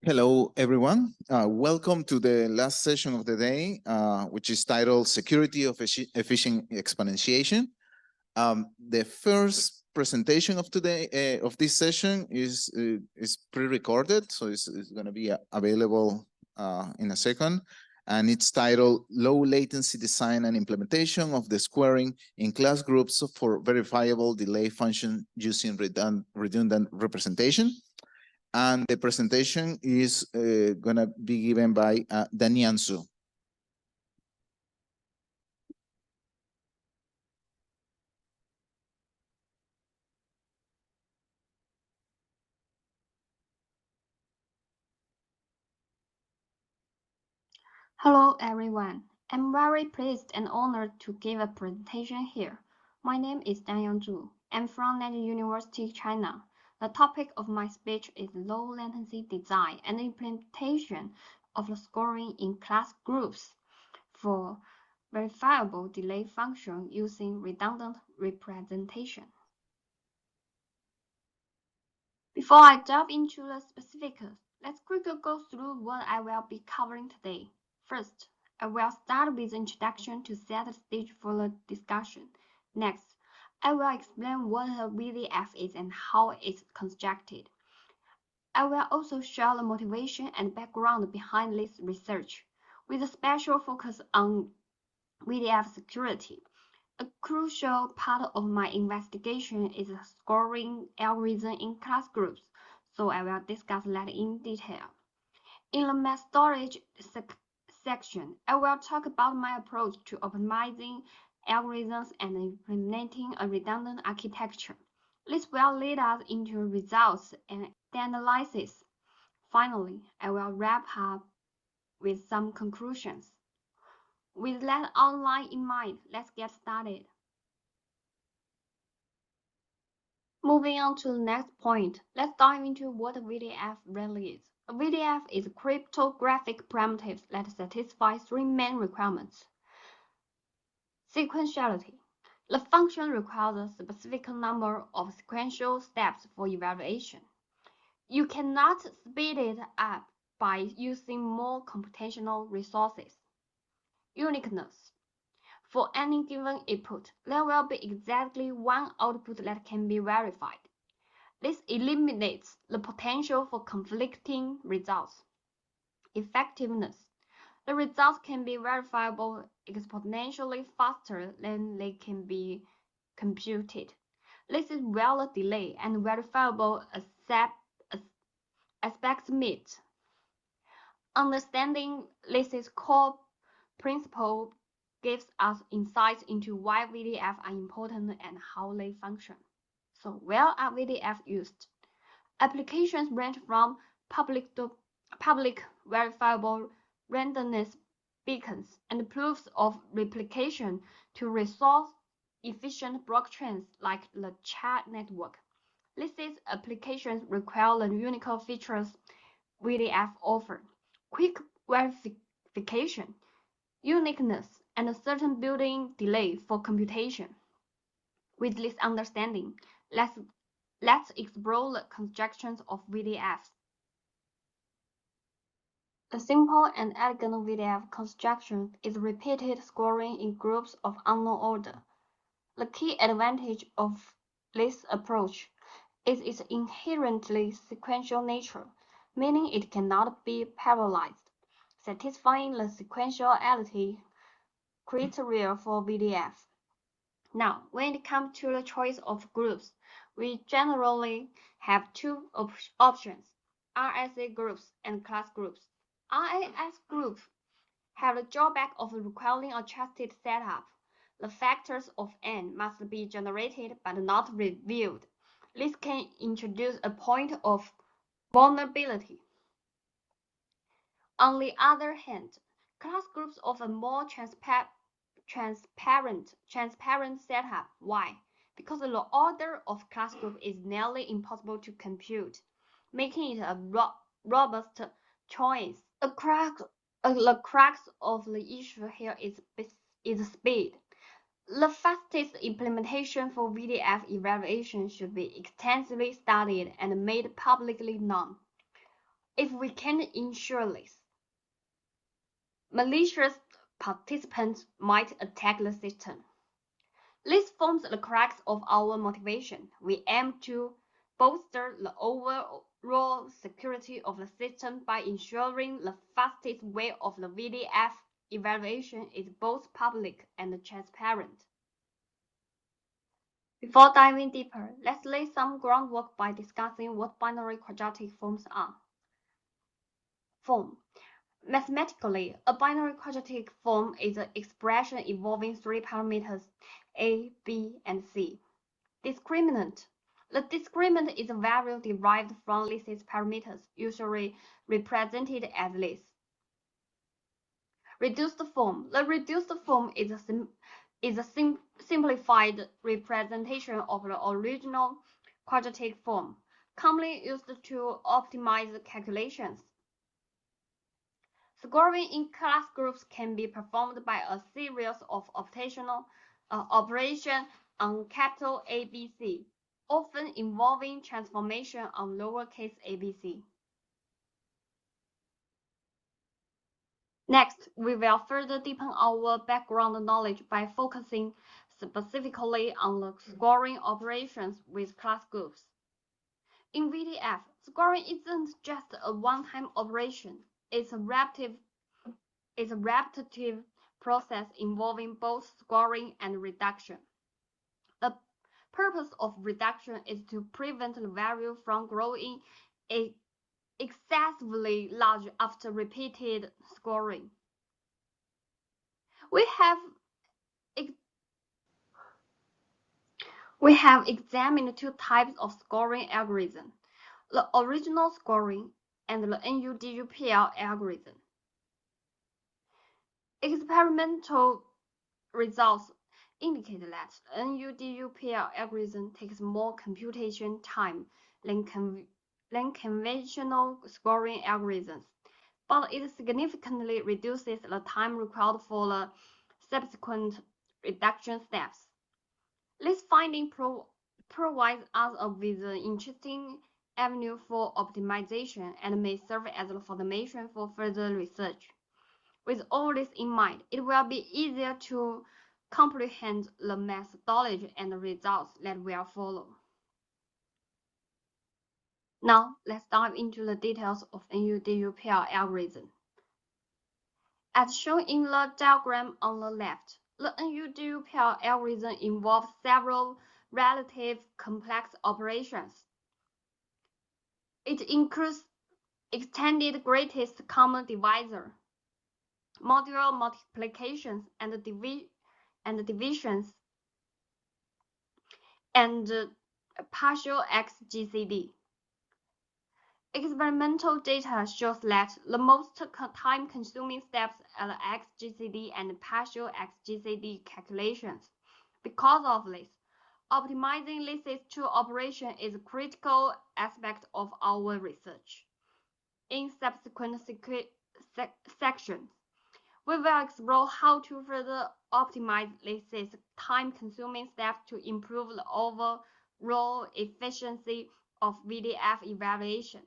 Hello, everyone. Welcome to the last session of the day, which is titled Security of Efficient Exponentiation. The first presentation of today of this session is pre-recorded, so it's going to be available in a second. And it's titled Low Latency Design and Implementation of the Squaring in Class Groups for Verifiable Delay Function Using Redundant Representation. And the presentation is going to be given by Danian Su. Hello everyone, I'm very pleased and honored to give a presentation here. My name is Daniel Zhu. I'm from Nanjing University, China. The topic of my speech is low latency design and implementation of the scoring in class groups for verifiable delay function using redundant representation. Before I dive into the specifics, let's quickly go through what I will be covering today. First, I will start with an introduction to set the stage for the discussion. Next, I will explain what a VDF is and how it's constructed. I will also share the motivation and background behind this research, with a special focus on VDF security. A crucial part of my investigation is the scoring algorithm in class groups, so I will discuss that in detail. In the methodology section, I will talk about my approach to optimizing algorithms and implementing a redundant architecture. This will lead us into results and analysis. Finally, I will wrap up with some conclusions. With that outline in mind, let's get started. Moving on to the next point, let's dive into what a VDF really is. A VDF is cryptographic primitives that satisfy three main requirements. Sequentiality. The function requires a specific number of sequential steps for evaluation. You cannot speed it up by using more computational resources. Uniqueness. For any given input, there will be exactly one output that can be verified. This eliminates the potential for conflicting results. Effectiveness. The results can be verifiable exponentially faster than they can be computed. This is where the delay and verifiable aspects meet. Understanding this core principle gives us insights into why VDF are important and how they function. So where are VDF used? Applications range from public verifiable randomness beacons and proofs of replication to resource-efficient blockchains like the CHES network. These applications require the unique features VDF offer: quick verification, uniqueness, and a certain built-in delay for computation. With this understanding, let's explore the constructions of VDFs. A simple and elegant VDF construction is repeated scoring in groups of unknown order. The key advantage of this approach is its inherently sequential nature, meaning it cannot be parallelized, satisfying the sequentiality criteria for VDF. Now, when it comes to the choice of groups, we generally have two options: RSA groups and class groups. RAS groups have the drawback of requiring a trusted setup. The factors of n must be generated but not revealed. This can introduce a point of vulnerability. On the other hand, class groups offer more transparent setup. Why? Because the order of class group is nearly impossible to compute, making it a robust choice. The crux of the issue here is speed. The fastest implementation for VDF evaluation should be extensively studied and made publicly known. If we can ensure this, malicious participants might attack the system. This forms the crux of our motivation. We aim to bolster the overall security of the system by ensuring the fastest way of the VDF evaluation is both public and transparent. Before diving deeper, let's lay some groundwork by discussing what binary quadratic forms are. Form. Mathematically, a binary quadratic form is an expression involving three parameters, a, b, and c. Discriminant. The discriminant is a value derived from Liss's parameters, usually represented as this. Reduced form. The reduced form is a simplified representation of the original quadratic form, commonly used to optimize calculations. Scoring in class groups can be performed by a series of operations on capital ABC, often involving transformation on lowercase abc. Next, we will further deepen our background knowledge by focusing specifically on the scoring operations with class groups. In VDF, scoring isn't just a one-time operation. It's a repetitive process involving both scoring and reduction. The purpose of reduction is to prevent the value from growing excessively large after repeated scoring. We have examined two types of scoring algorithm, the original scoring and the NUDUPL algorithm. Experimental results indicate that NUDUPL algorithm takes more computation time than conventional scoring algorithms, but it significantly reduces the time required for the subsequent reduction steps. This finding provides us with an interesting avenue for optimization and may serve as a foundation for further research. With all this in mind, it will be easier to comprehend the methodology and the results that will follow. Now, let's dive into the details of NUDUPL algorithm. As shown in the diagram on the left, the NUDUPL algorithm involves several relatively complex operations. It includes extended greatest common divisor, modular multiplications and divisions, and partial XGCD. Experimental data shows that the most time-consuming steps are the XGCD and partial XGCD calculations. Because of this, optimizing these two operations is a critical aspect of our research. In subsequent sections, we will explore how to further optimize these time-consuming steps to improve the overall efficiency of VDF evaluation.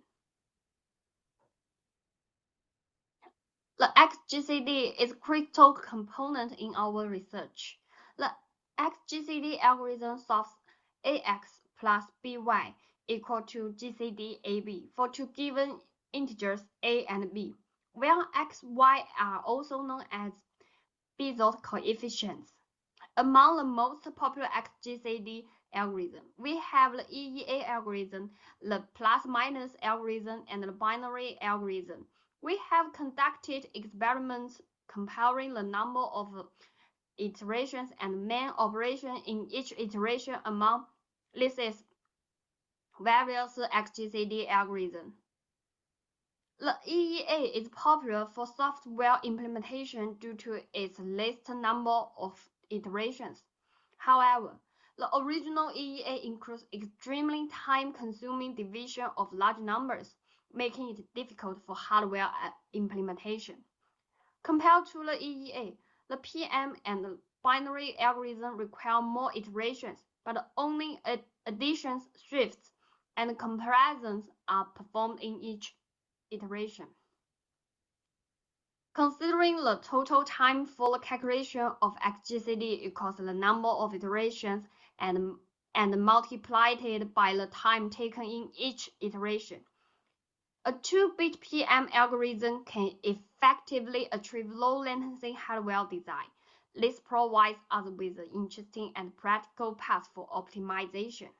The XGCD is a critical component in our research. The XGCD algorithm solves AX plus BY equal to GCD AB for two given integers A and B, where X, Y are also known as Bezold coefficients. Among the most popular XGCD algorithms, we have the EEA algorithm, the plus-minus algorithm, and the binary algorithm. We have conducted experiments comparing the number of iterations and main operations in each iteration among these various XGCD algorithms. The EEA is popular for software implementation due to its least number of iterations. However, the original EEA includes extremely time-consuming division of large numbers, making it difficult for hardware implementation. Compared to the EEA, the PM and the binary algorithm require more iterations, but only additions, shifts, and comparisons are performed in each. iteration. Considering the total time for the calculation of XGCD equals the number of iterations and multiplied it by the time taken in each iteration. A 2-bit PM algorithm can effectively achieve low-latency hardware design. This provides us with an interesting and practical path for optimization.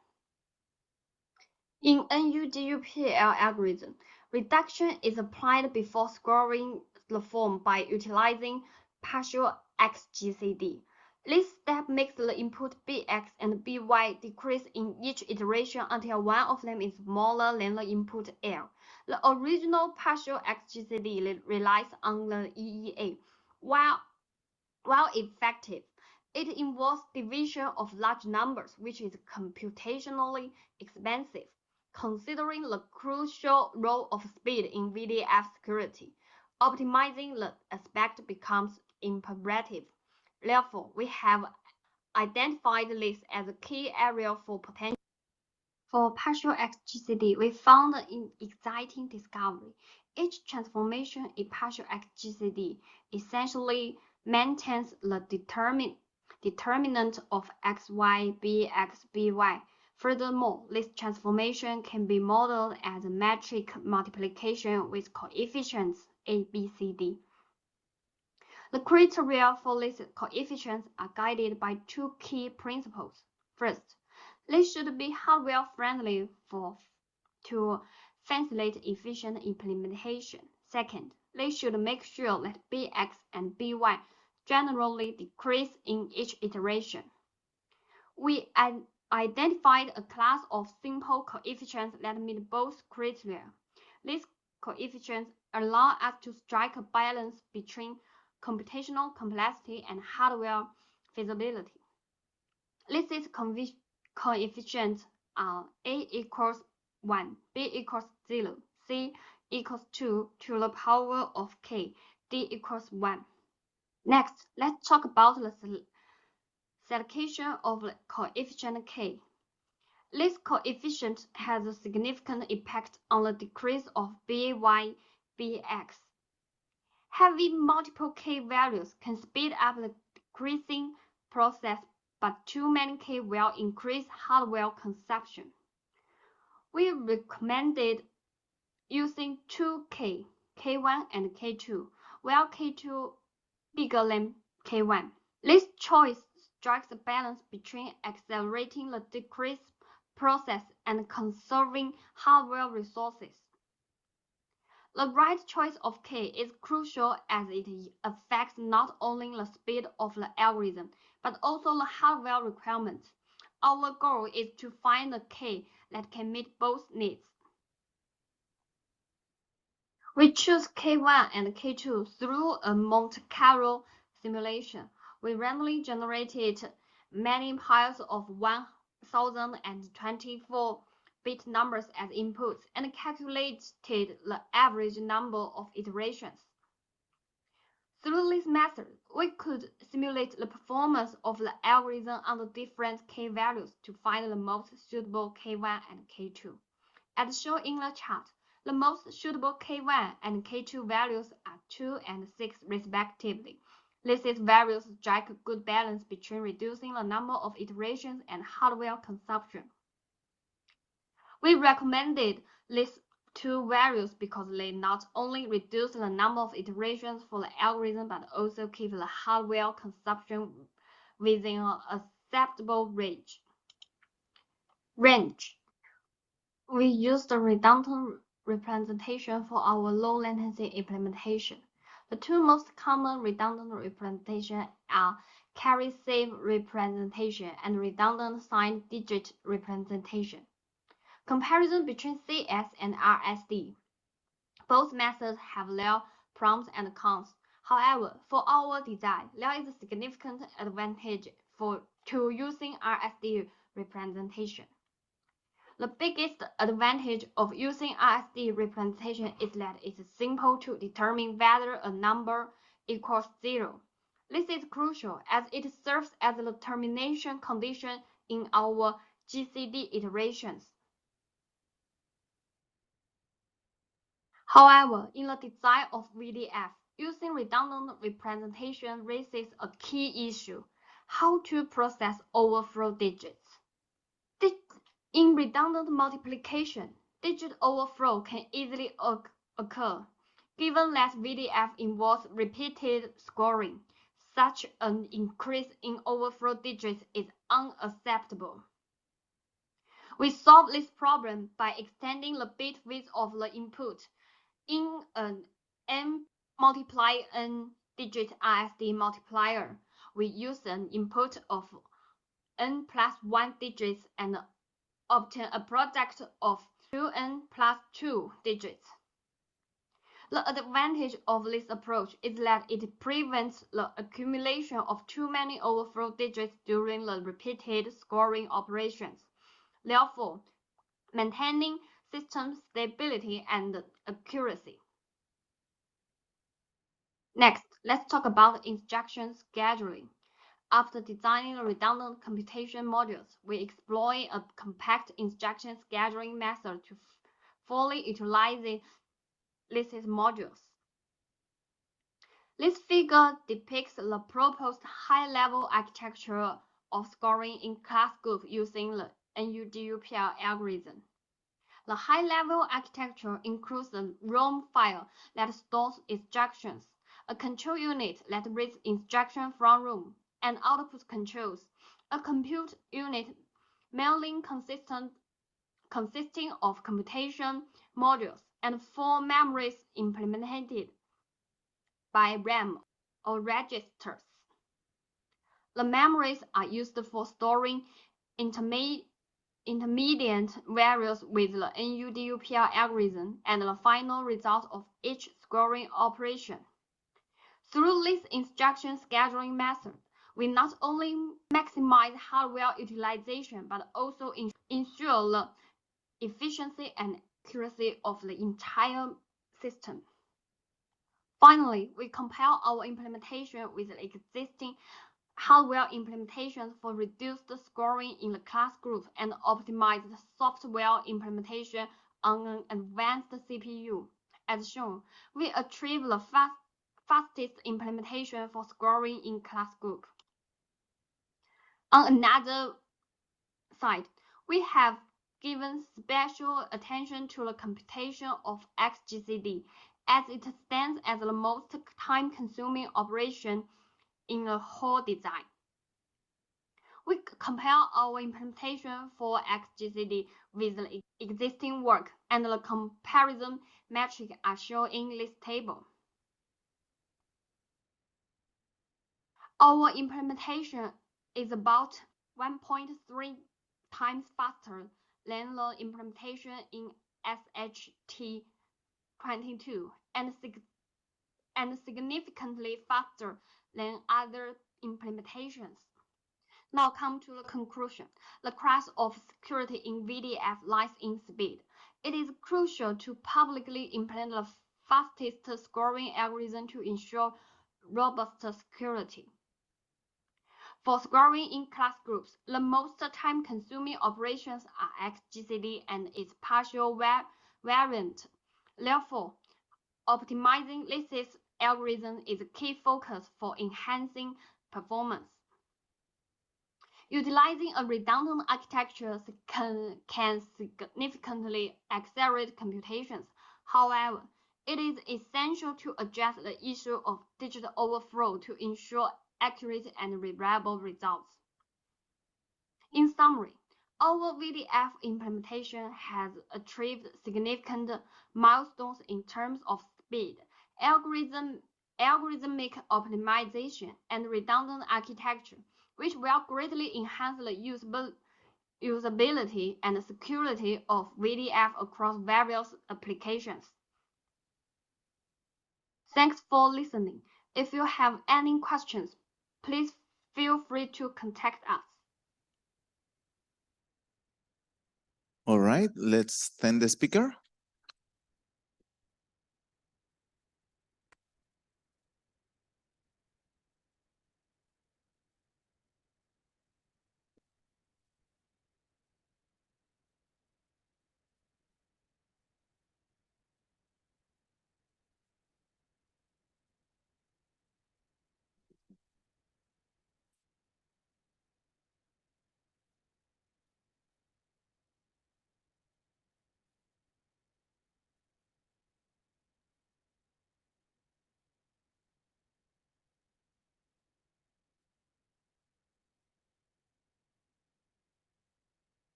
In NUDUPL algorithm, reduction is applied before scoring the form by utilizing partial XGCD. This step makes the input Bx and By decrease in each iteration until one of them is smaller than the input L. The original partial XGCD relies on the EEA. While effective, it involves division of large numbers, which is computationally expensive. Considering the crucial role of speed in VDF security, optimizing the aspect becomes imperative. Therefore, we have identified this as a key area for potential. For partial XGCD, we found an exciting discovery. Each transformation in partial XGCD essentially maintains the determinant of xy, bx, by. Furthermore, this transformation can be modeled as a metric multiplication with coefficients a, b, c, d. The criteria for these coefficients are guided by two key principles. First, they should be hardware-friendly to facilitate efficient implementation. Second, they should make sure that Bx and By generally decrease in each iteration. We identified a class of simple coefficients that meet both criteria. These coefficients allow us to strike a balance between computational complexity and hardware feasibility. These coefficients are A equals 1, B equals 0, C equals 2 to the power of k, D equals 1. Next, let's talk about the selection of the coefficient k. This coefficient has a significant impact on the decrease of By, Bx. Having multiple k values can speed up the decreasing process, but too many k will increase hardware consumption. We recommended using 2k, k1 and k2, where k2 bigger than k1. This choice strikes a balance between accelerating the decrease process and conserving hardware resources. The right choice of k is crucial as it affects not only the speed of the algorithm, but also the hardware requirements. Our goal is to find a k that can meet both needs. We choose K1 and K2 through a Monte Carlo simulation. We randomly generated many piles of 1024-bit numbers as inputs and calculated the average number of iterations. Through this method, we could simulate the performance of the algorithm under different k values to find the most suitable K1 and K2. As shown in the chart, the most suitable K1 and K2 values are 2 and 6 respectively. These values strike a good balance between reducing the number of iterations and hardware consumption. We recommended these two values because they not only reduce the number of iterations for the algorithm but also keep the hardware consumption within an acceptable range. We used a redundant representation for our low-latency implementation. The two most common redundant representations are carry-save representation and redundant signed digit representation. Comparison between CS and RSD. Both methods have their pros and cons. However, for our design, there is a significant advantage to using RSD representation. The biggest advantage of using RSD representation is that it's simple to determine whether a number equals 0. This is crucial as it serves as the termination condition in our GCD iterations. However, in the design of VDF, using redundant representation raises a key issue: how to process overflow digits. In redundant multiplication, digit overflow can easily occur. Given that VDF involves repeated scoring, such an increase in overflow digits is unacceptable. We solve this problem by extending the bit width of the input. In an n multiply n digit ISD multiplier, we use an input of n plus 1 digits and obtain a product of 2n plus 2 digits. The advantage of this approach is that it prevents the accumulation of too many overflow digits during the repeated scoring operations, therefore maintaining system stability and accuracy. Next, let's talk about instruction scheduling. After designing the redundant computation modules, we exploit a compact instruction scheduling method to fully utilize these modules. This figure depicts the proposed high-level architecture of scoring in class group using the NUDUPL algorithm. The high-level architecture includes a ROM file that stores instructions, a control unit that reads instructions from ROM, and output controls, a compute unit mainly consisting of computation modules, and 4 memories implemented by RAM or registers. The memories are used for storing intermediate values with the NUDUPL algorithm and the final result of each scoring operation. Through this instruction scheduling method, we not only maximize hardware utilization but also ensure the efficiency and accuracy of the entire system. Finally, we compare our implementation with the existing hardware implementations for reduced scoring in the class group and optimize the software implementation on an advanced CPU. As shown, we achieve the fastest implementation for scoring in class group. On another side, we have given special attention to the computation of XGCD, as it stands as the most time-consuming operation in the whole design. We compare our implementation for XGCD with the existing work, and the comparison metrics are shown in this table. Our implementation is about 1.3 times faster than the implementation in SHT-22 and significantly faster than other implementations. Now come to the conclusion. The crux of security in VDF lies in speed. It is crucial to publicly implement the fastest scoring algorithm to ensure robust security. For scoring in class groups, the most time-consuming operations are XGCD and its partial variant. Therefore, optimizing this algorithm is a key focus for enhancing performance. Utilizing a redundant architecture can significantly accelerate computations. However, it is essential to address the issue of digital overflow to ensure accurate and reliable results. In summary, our VDF implementation has achieved significant milestones in terms of speed, algorithmic optimization, and redundant architecture, which will greatly enhance the usability and security of VDF across various applications. Thanks for listening. If you have any questions, please feel free to contact us. All right, let's thank the speaker.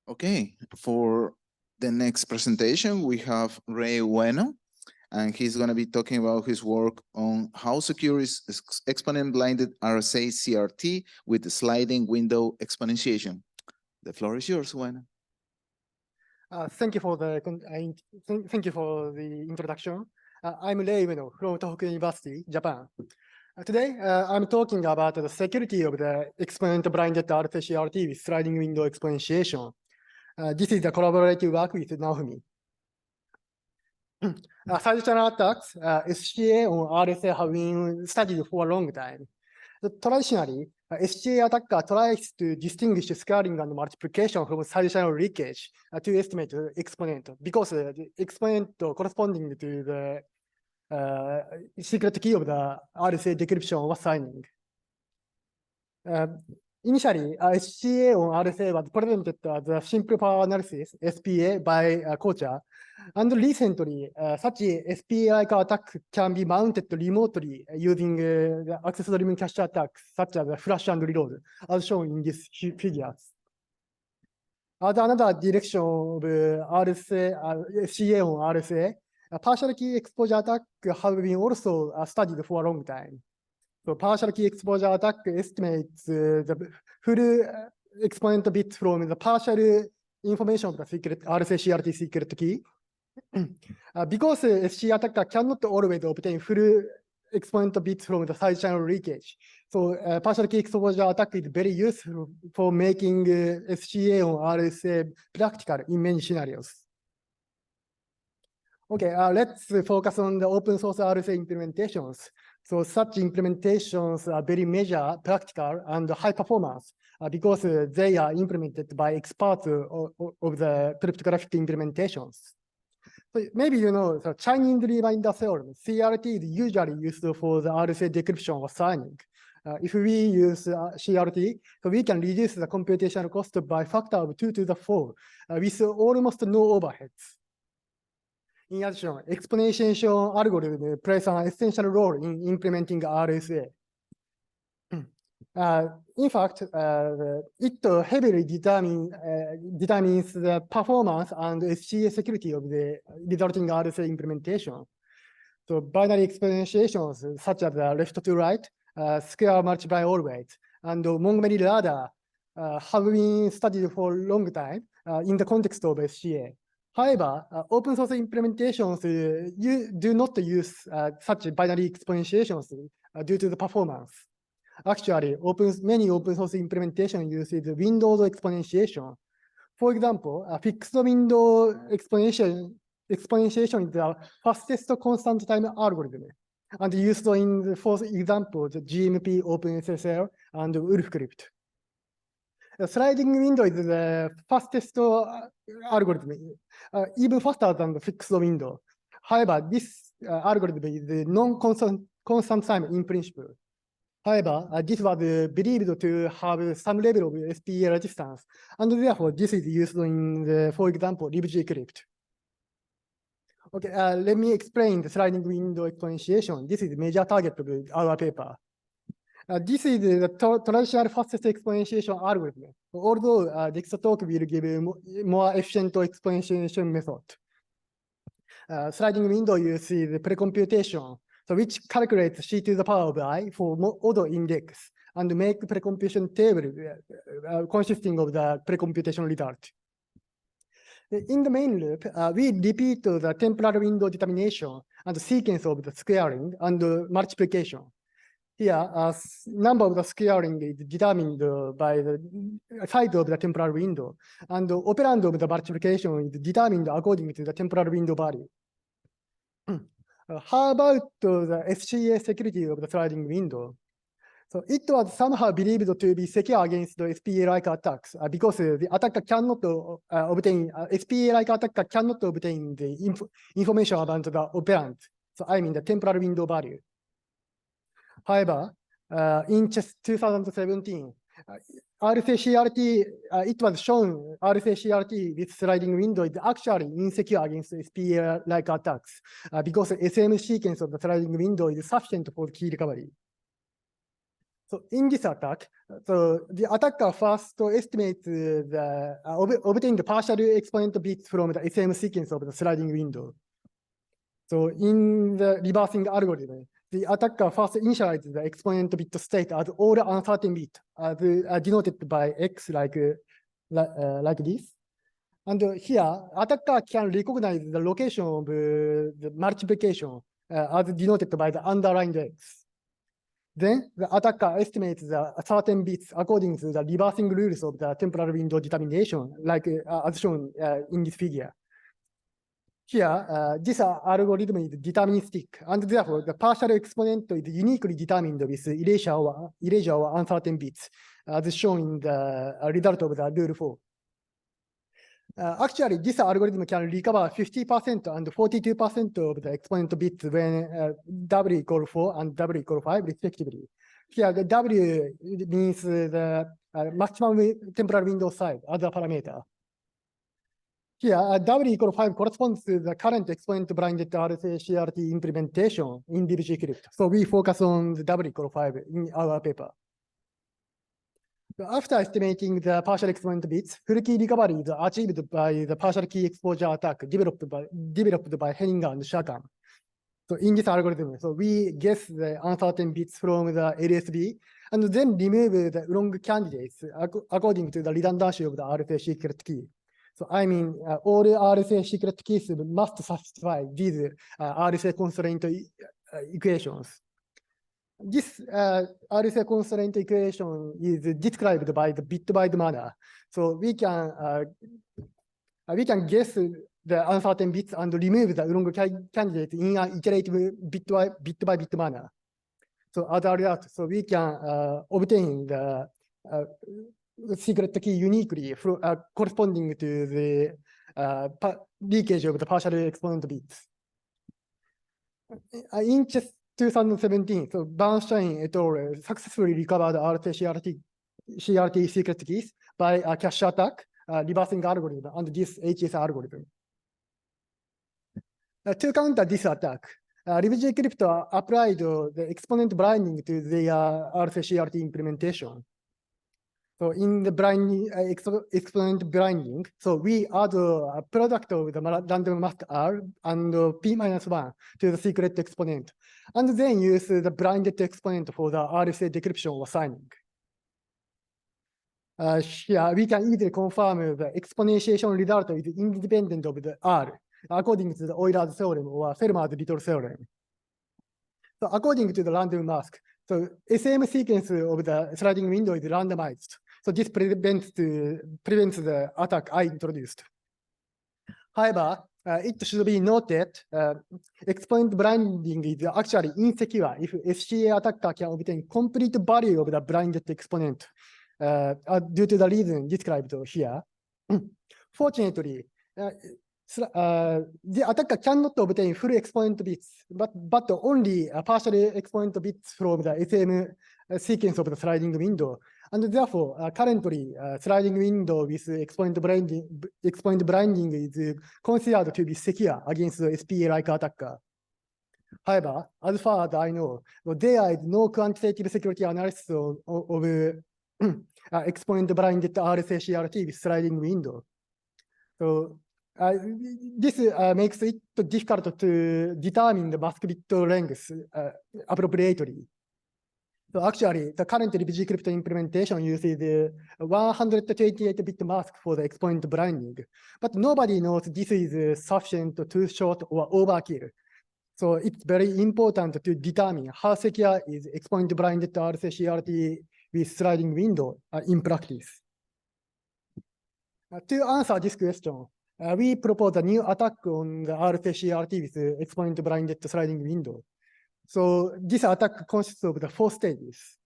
Okay, for the next presentation, we have Ray Bueno, and he's going to be talking about his work on how secure is exponent-blinded RSA CRT with the sliding window exponentiation. The floor is yours, Bueno. Thank you for the introduction. I'm Ray Ueno from Tohoku University, Japan. Today, I'm talking about the security of the exponent-blinded RCRT with sliding window exponentiation. This is the collaborative work with Naofumi. Side-channel attacks, SCA on RSA have been studied for a long time. Traditionally, SCA attacker tries to distinguish scaling and multiplication from side-channel leakage to estimate the exponent, because the exponent corresponding to the secret key of the RSA decryption was signing. Initially, SCA on RSA was presented as a simple power analysis, SPA, by Kocha. And recently, such a SPA-like attack can be mounted remotely using the access-driven cache attacks, such as flash and reload, as shown in these figures. As another direction of RSA, SCA on RSA, partial key exposure attack have been also studied for a long time. So partial key exposure attack estimates the full exponent bit from the partial information of the secret RSA CRT secret key. Because SC attacker cannot always obtain full exponent bits from the side channel leakage. So partial key exposure attack is very useful for making SCA on RSA practical in many scenarios. Okay, let's focus on the open source RSA implementations. So such implementations are very major, practical, and high performance because they are implemented by experts of the cryptographic implementations. So maybe you know the Chinese reminder theorem, CRT is usually used for the RSA decryption or signing. If we use CRT, so we can reduce the computational cost by a factor of 2 to the 4 with almost no overheads. In addition, exponentiation algorithm plays an essential role in implementing RSA. In fact, it heavily determines the performance and SCA security of the resulting RSA implementation. So binary exponentiations such as left to right, square multiply always, and Montgomery ladder have been studied for a long time in the context of SCA. However, open source implementations do not use such binary exponentiations due to the performance. Actually, many open source implementation uses Windows exponentiation. For example, a fixed window exponentiation is the fastest constant time algorithm, and used in, for example, the GMP OpenSSL and UlfCrypt. A sliding window is the fastest algorithm, even faster than the fixed window. However, this algorithm is non-constant time in principle. However, this was believed to have some level of SPA resistance, and therefore this is used in, for example, libgcrypt. Okay, let me explain the sliding window exponentiation. This is the major target of our paper. This is the traditional fastest exponentiation algorithm, although next talk will give a more efficient exponentiation method. Sliding window uses the precomputation, so which calculates C to the power of I for order index and make precomputation table consisting of the precomputation result. In the main loop, we repeat the temporal window determination and sequence of the squaring and multiplication. Here, number of the squaring is determined by the size of the temporal window, and the operand of the multiplication is determined according to the temporal window value. How about the SCA security of the sliding window? So it was somehow believed to be secure against the SPA-like attacks because the attacker cannot obtain, SPA-like attacker cannot obtain the information about the operand. So I mean the temporal window value. However, in CHES 2017, RCRT, it was shown RCRT with sliding window is actually insecure against SPA-like attacks because the SM sequence of the sliding window is sufficient for key recovery. So in this attack, so the attacker first estimates the obtain the partial exponent bits from the SM sequence of the sliding window. So in the reversing algorithm, the attacker first initializes the exponent bit state as all uncertain bit, as denoted by X like this. And here, attacker can recognize the location of the multiplication as denoted by the underlined X. Then the attacker estimates the certain bits according to the reversing rules of the temporal window determination, like as shown in this figure. Here, this algorithm is deterministic, and therefore the partial exponent is uniquely determined with erasure or uncertain bits, as shown in the result of the rule 4. Actually, this algorithm can recover 50% and 42% of the exponent bits when W equal 4 and W equal 5 respectively. Here, the W means the maximum temporal window size as a parameter. Here, W equal 5 corresponds to the current exponent blinded RCA-CRT implementation in DBGCrypt. So we focus on the W equal 5 in our paper. After estimating the partial exponent bits, full key recovery is achieved by the partial key exposure attack developed by Henninger and Shakan. So in this algorithm, so we guess the uncertain bits from the LSB and then remove the wrong candidates according to the redundancy of the RSA secret key. So I mean, all RSA secret keys must satisfy these RSA constraint equations. This RSA constraint equation is described by the bitwise manner. So we can guess the uncertain bits and remove the wrong candidate in an iterative bit by bit manner. So as a result, so we can obtain the secret key uniquely corresponding to the leakage of the partial exponent bits. In CHES 2017, so Bernstein et al. Successfully recovered RT-CRT secret keys by a cache attack, reversing algorithm, and this CHES algorithm. To counter this attack, DBGCrypt applied the exponent blinding to the RT-CRT implementation. So in the exponent blinding, so we add a product of the random mask R and P-1 to the secret exponent, and then use the blinded exponent for the RSA decryption or signing. Here we can easily confirm the exponentiation result is independent of the R, according to the Euler's theorem or Fermat's-Little theorem. So according to the random mask, so SM sequence of the sliding window is randomized. So this prevents the attack I introduced. However, it should be noted, exponent blinding is actually insecure if SCA attacker can obtain complete value of the blinded exponent due to the reason described here. Fortunately, the attacker cannot obtain full exponent bits, but only partial exponent bits from the SM sequence of the sliding window. And therefore, currently, sliding window with exponent blinding is considered to be secure against the SPA-like attacker. However, as far as I know, there is no quantitative security analysis of exponent blinded RSA-CRT with sliding window. So this makes it difficult to determine the mask bit length appropriately. So actually, the current DBGCrypt implementation uses the 128-bit mask for the exponent blinding, but nobody knows this is sufficient, too short, or overkill. So it's very important to determine how secure is exponent blinded RSA-CRT with sliding window in practice. To answer this question, we propose a new attack on the RSA-CRT with exponent blinded sliding window. So this attack consists of the 4 stages.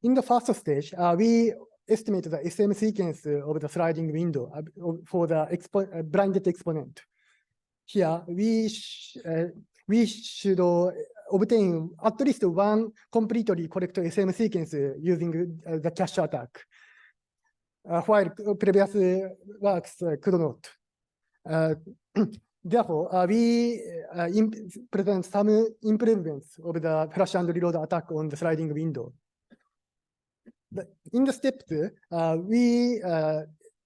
In the first stage, we estimate the SM sequence of the sliding window for the blinded exponent. Here, we should obtain at least one completely correct SM sequence using the cache attack, while previous works could not. Therefore, we present some improvements of the flash and reload attack on the sliding window. In the step 2, we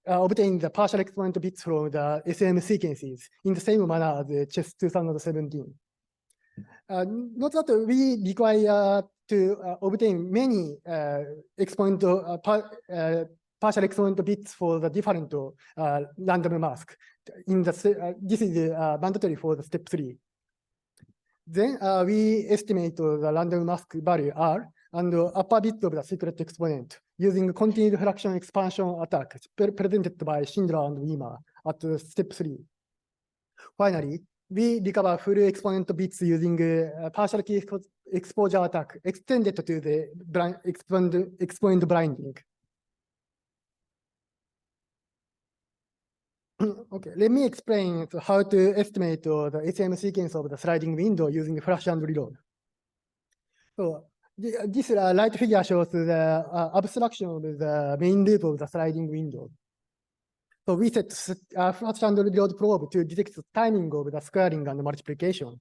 obtain the partial exponent bits from the SM sequences in the same manner as the CHES 2017. Note that we require to obtain many partial exponent bits for the different random mask. This is mandatory for the step 3. Then we estimate the random mask value R and the upper bit of the secret exponent using continued fraction expansion attack presented by Schindler and Weimer at step 3. Finally, we recover full exponent bits using partial key exposure attack extended to the exponent blinding. Okay, let me explain how to estimate the SM sequence of the sliding window using flash and reload. So this right figure shows the abstraction of the main loop of the sliding window. So we set flash and reload probe to detect the timing of the squaring and multiplication.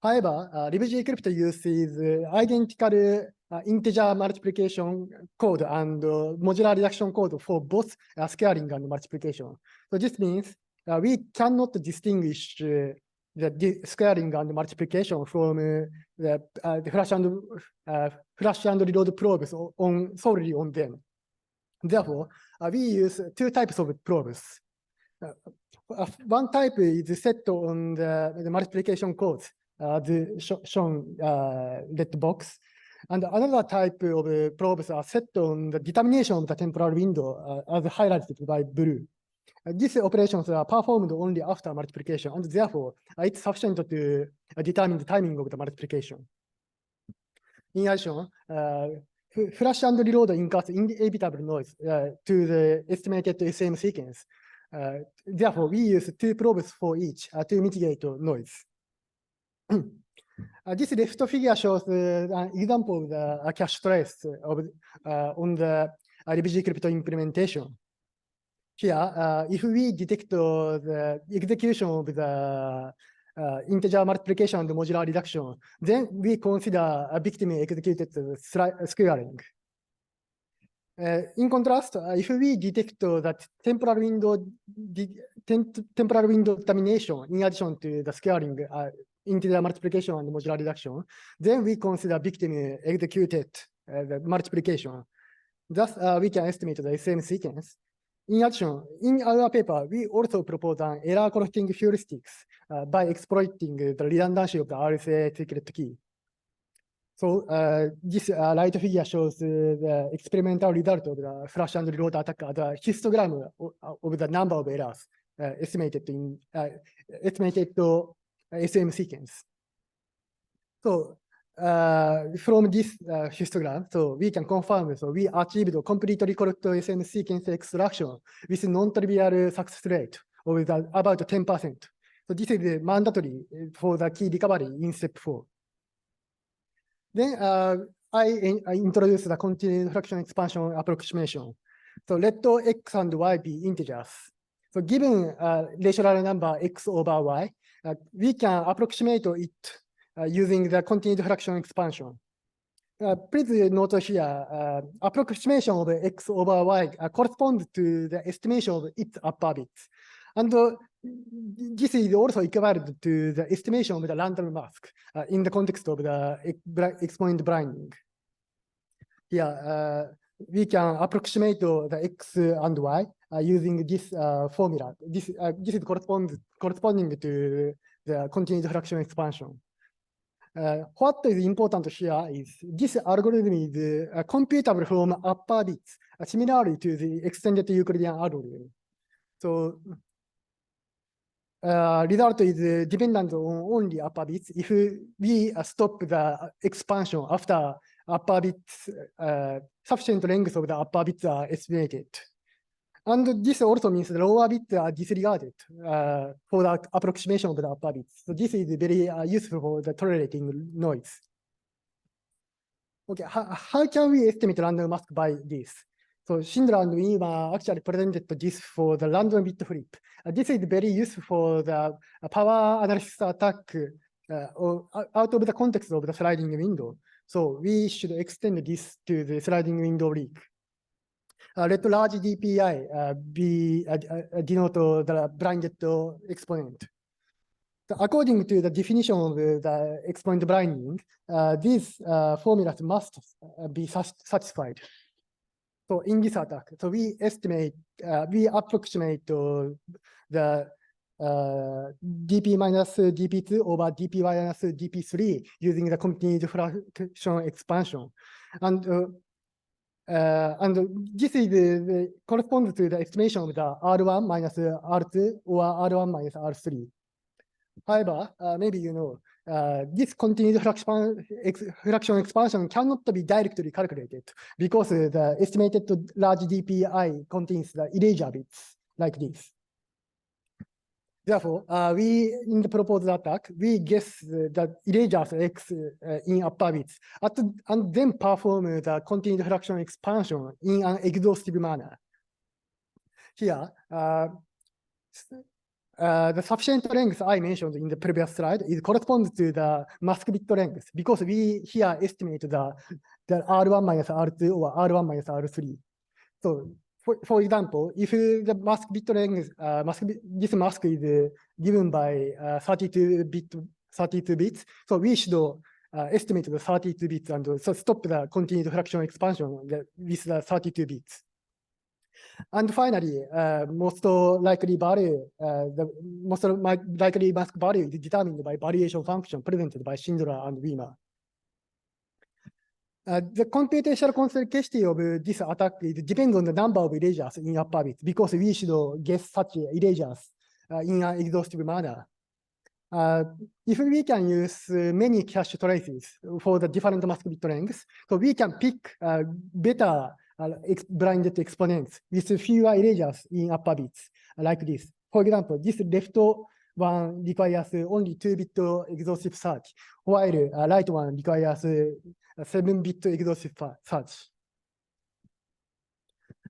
However, RibGcrypt uses identical integer multiplication code and modular reduction code for both scaling and multiplication. So this means we cannot distinguish the squaring and multiplication from the flash and reload probes solely on them. Therefore, we use two types of probes. One type is set on the multiplication code, shown red box. And another type of probes are set on the determination of the temporal window, as highlighted by blue. These operations are performed only after multiplication, and therefore it's sufficient to determine the timing of the multiplication. In addition, flash and reload incurs inevitable noise to the estimated SM sequence. Therefore, we use two probes for each to mitigate noise. This left figure shows an example of the cache trace on the RibGcrypt implementation. Here, if we detect the execution of the integer multiplication and modular reduction, then we consider a victim executed squaring. In contrast, if we detect that temporal window determination in addition to the squaring, integer multiplication and modular reduction, then we consider victim executed the multiplication. Thus, we can estimate the SM sequence. In addition, in our paper, we also propose an error correcting heuristics by exploiting the redundancy of the RSA secret key. So this right figure shows the experimental result of the flash and reload attack, the histogram of the number of errors estimated to SM sequence. So from this histogram, so we can confirm, so we achieved a completely correct SM sequence extraction with non-trivial success rate of about 10%. So this is mandatory for the key recovery in step 4. Then I introduced the continued fraction expansion approximation. So let x and y be integers. So given a rational number x over y, we can approximate it using the continued fraction expansion. Please note here, approximation of x over y corresponds to the estimation of its upper bits. And this is also equivalent to the estimation of the random mask in the context of the exponent blinding. Here, we can approximate the x and y using this formula. This is corresponding to the continued fraction expansion. What is important here is this algorithm is computable from upper bits, similarly to the extended Euclidean algorithm. So result is dependent on only upper bits. If we stop the expansion after upper bits, sufficient length of the upper bits are estimated. And this also means the lower bits are disregarded for the approximation of the upper bits. So this is very useful for the tolerating noise. Okay, how can we estimate random mask by this? So Schindler and Weimer actually presented this for the random bit flip. This is very useful for the power analysis attack out of the context of the sliding window. So we should extend this to the sliding window leak. let large DPI be denote the blinded exponent. According to the definition of the exponent blinding, these formulas must be satisfied. So in this attack, so we approximate the dp minus dp2 over dp minus dp3 using the continued fraction expansion. And this is corresponds to the estimation of the R1 minus R2 or R1 minus R3. However, maybe you know, this continued fraction expansion cannot be directly calculated because the estimated large DPI contains the erasure bits like this. Therefore, in the proposed attack, we guess the erasures X in upper bits and then perform the continued fraction expansion in an exhaustive manner. Here, the sufficient length I mentioned in the previous slide corresponds to the mask bit length because we here estimate the R1 minus R2 or R1 minus R3. So, for example, if the mask bit length, this mask is given by 32 bits, so we should estimate the 32 bits and so stop the continued fraction expansion with the 32 bits. And finally, most likely value, the most likely mask value is determined by variation function presented by Schindler and Wiener. The computational complexity of this attack depends on the number of erasures in upper bits because we should guess such erasures in an exhaustive manner. If we can use many cache traces for the different mask bit lengths, so we can pick better blinded exponents with fewer erasures in upper bits, like this. For example, this left one requires only 2-bit exhaustive search, while right one requires a 7-bit exhaustive search.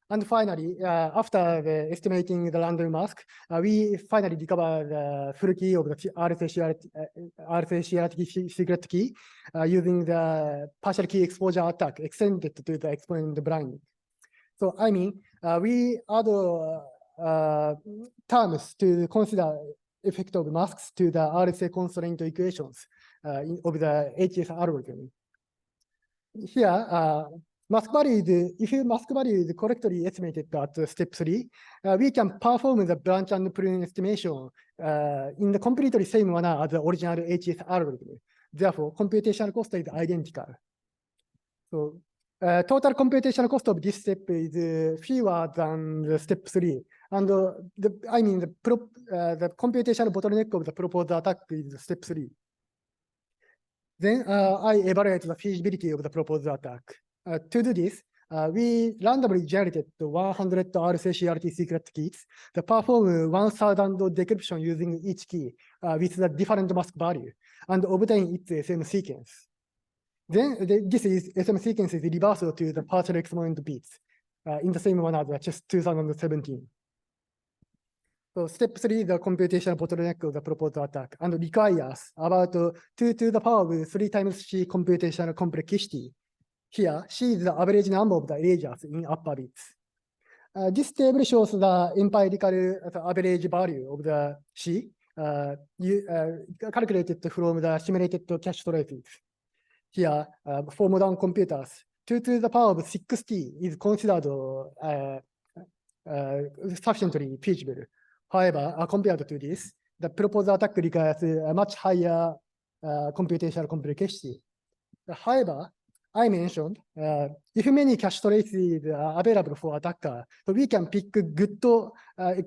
And finally, after estimating the random mask, we finally recover the full key of the RSA secret key using the partial key exposure attack extended to the exponent blinding. So I mean, we add terms to consider effect of masks to the RSA constraint equations of the CHES algorithm. Here, mask value if mask value is correctly estimated at step 3, we can perform the branch and prune estimation in the completely same manner as the original CHES algorithm. Therefore, computational cost is identical. So, total computational cost of this step is fewer than the step 3. And the computational bottleneck of the proposed attack is step 3. Then I evaluate the feasibility of the proposed attack. To do this, we randomly generated 100 RSA-CRT secret keys that perform 1,000 decryption using each key with the different mask value and obtain its SM sequence. Then this SM sequence is reversed to the partial exponent bits in the same manner as CHES 2017. So step 3 is the computational bottleneck of the proposed attack and requires about 2 to the power of 3 times C computational complexity. Here, C is the average number of the erasures in upper bits. This table shows the empirical average value of the C calculated from the simulated cache traces. Here, for modern computers, 2 to the power of 60 is considered sufficiently feasible. However, compared to this, the proposed attack requires a much higher computational complexity. However, I mentioned, if many cache traces are available for attacker, so we can pick good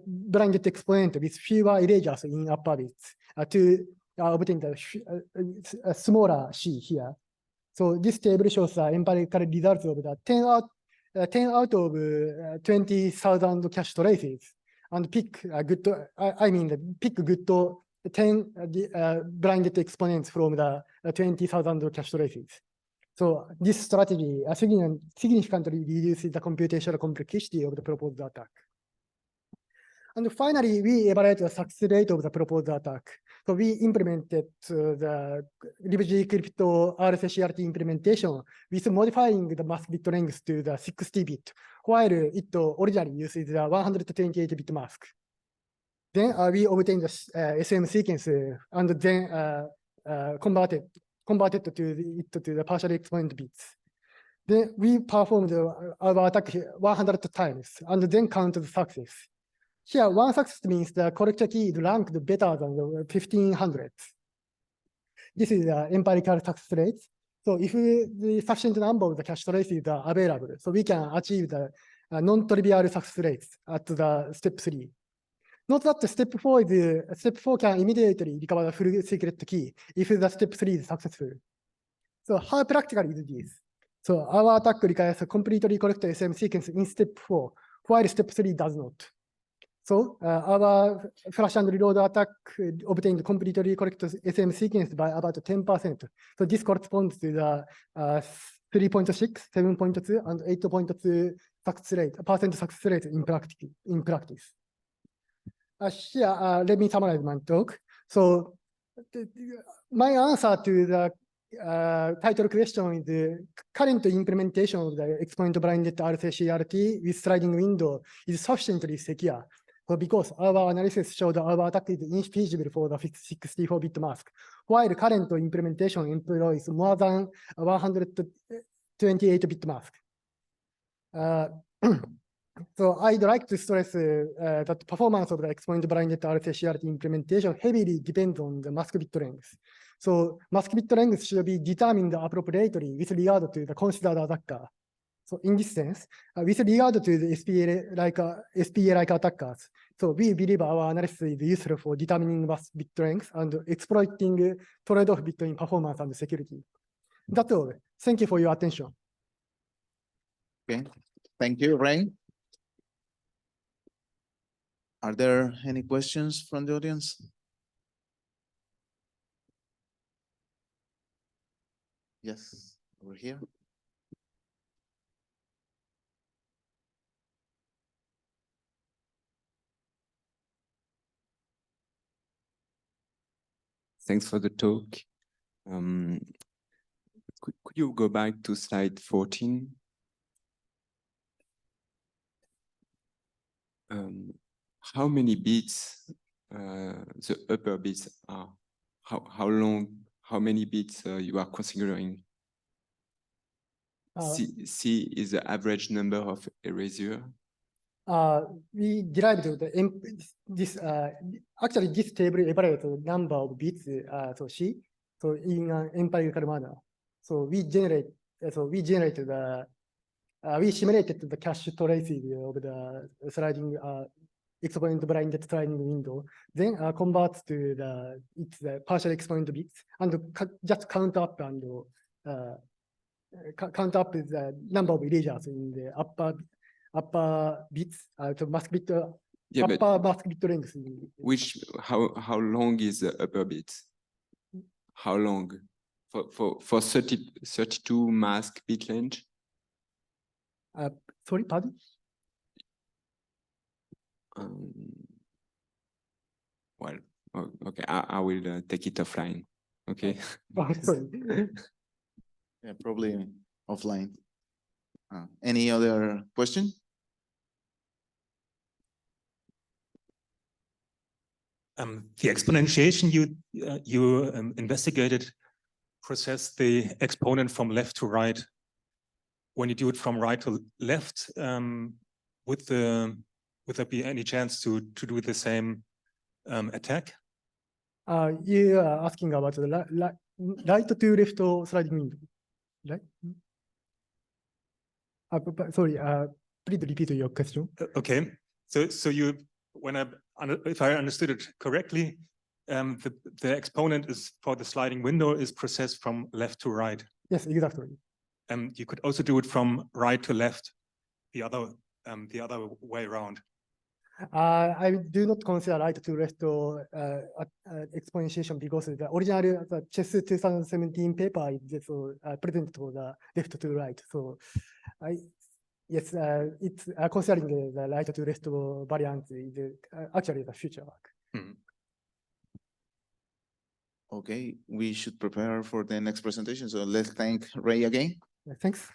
blinded exponent with fewer erasures in upper bits to obtain the smaller C here. So this table shows the empirical results of the 10 out of 20,000 cache traces and pick good, pick good 10 blinded exponents from the 20,000 cache traces. So this strategy significantly reduces the computational complexity of the proposed attack. And finally, we evaluate the success rate of the proposed attack. So we implemented the LibG crypto RCCRT implementation with modifying the mask bit length to the 60-bit, while it originally uses the 128-bit mask. Then we obtained the SM sequence and then converted it to the partially exponent bits. Then we performed our attack 100 times and then counted the success. Here, one success means the corrector key is ranked better than the 1500. This is the empirical success rate. So if the sufficient number of the cache traces are available, so we can achieve the non-trivial success rates at the step 3. Note that the step 4 can immediately recover the full secret key if the step 3 is successful. So how practical is this? So our attack requires a completely correct SM sequence in step 4, while step 3 does not. So our flash and reload attack obtained completely correct SM sequence by about 10%. So this corresponds to the 3.6, 7.2, and 8.2 success rate in practice. Here, let me summarize my talk. So my answer to the title question is the current implementation of the exponent blinded RCCRT with sliding window is sufficiently secure. So because our analysis showed our attack is infeasible for the 64-bit mask, while the current implementation employs more than 128-bit mask. So I'd like to stress that performance of the exponent blinded RCCRT implementation heavily depends on the mask bit length. So mask bit length should be determined appropriately with regard to the considered attacker. So in this sense, with regard to the SPA-like attackers, so we believe our analysis is useful for determining mask bit length and exploiting trade-off between performance and security. That's all. Thank you for your attention. Okay, thank you, Ray. Are there any questions from the audience? Yes, over here. Thanks for the talk. Could you go back to slide 14? How many bits the upper bits are? How long, how many bits you are considering? C is the average number of erasure. We derived this actually this table evaluates the number of bits so C, so in an empirical manner. So we simulated the cache traces of the sliding exponent blinded sliding window, then converts to the partial exponent bits and just count up and count up the number of erasures in the upper bits to mask bit upper mask bit length. How long is the upper bit? How long for 32 mask bit length? Sorry, pardon? Well, okay, I will take it offline. Okay. Oh, sorry. Yeah, probably offline. Any other question? The exponentiation you investigated processed the exponent from left to right. When you do it from right to left, would there be any chance to do the same attack? You are asking about the right to left sliding window, right? Sorry, please repeat your question. Okay, so you, if I understood it correctly, the exponent is for the sliding window is processed from left to right. Yes, exactly. You could also do it from right to left, the other way around. I do not consider right to left exponentiation because the original CHES 2017 paper is presented for the left to right. So yes, it's considering the right to left variant is actually the future work. Hmm. Okay, we should prepare for the next presentation. So let's thank Ray again. Thanks.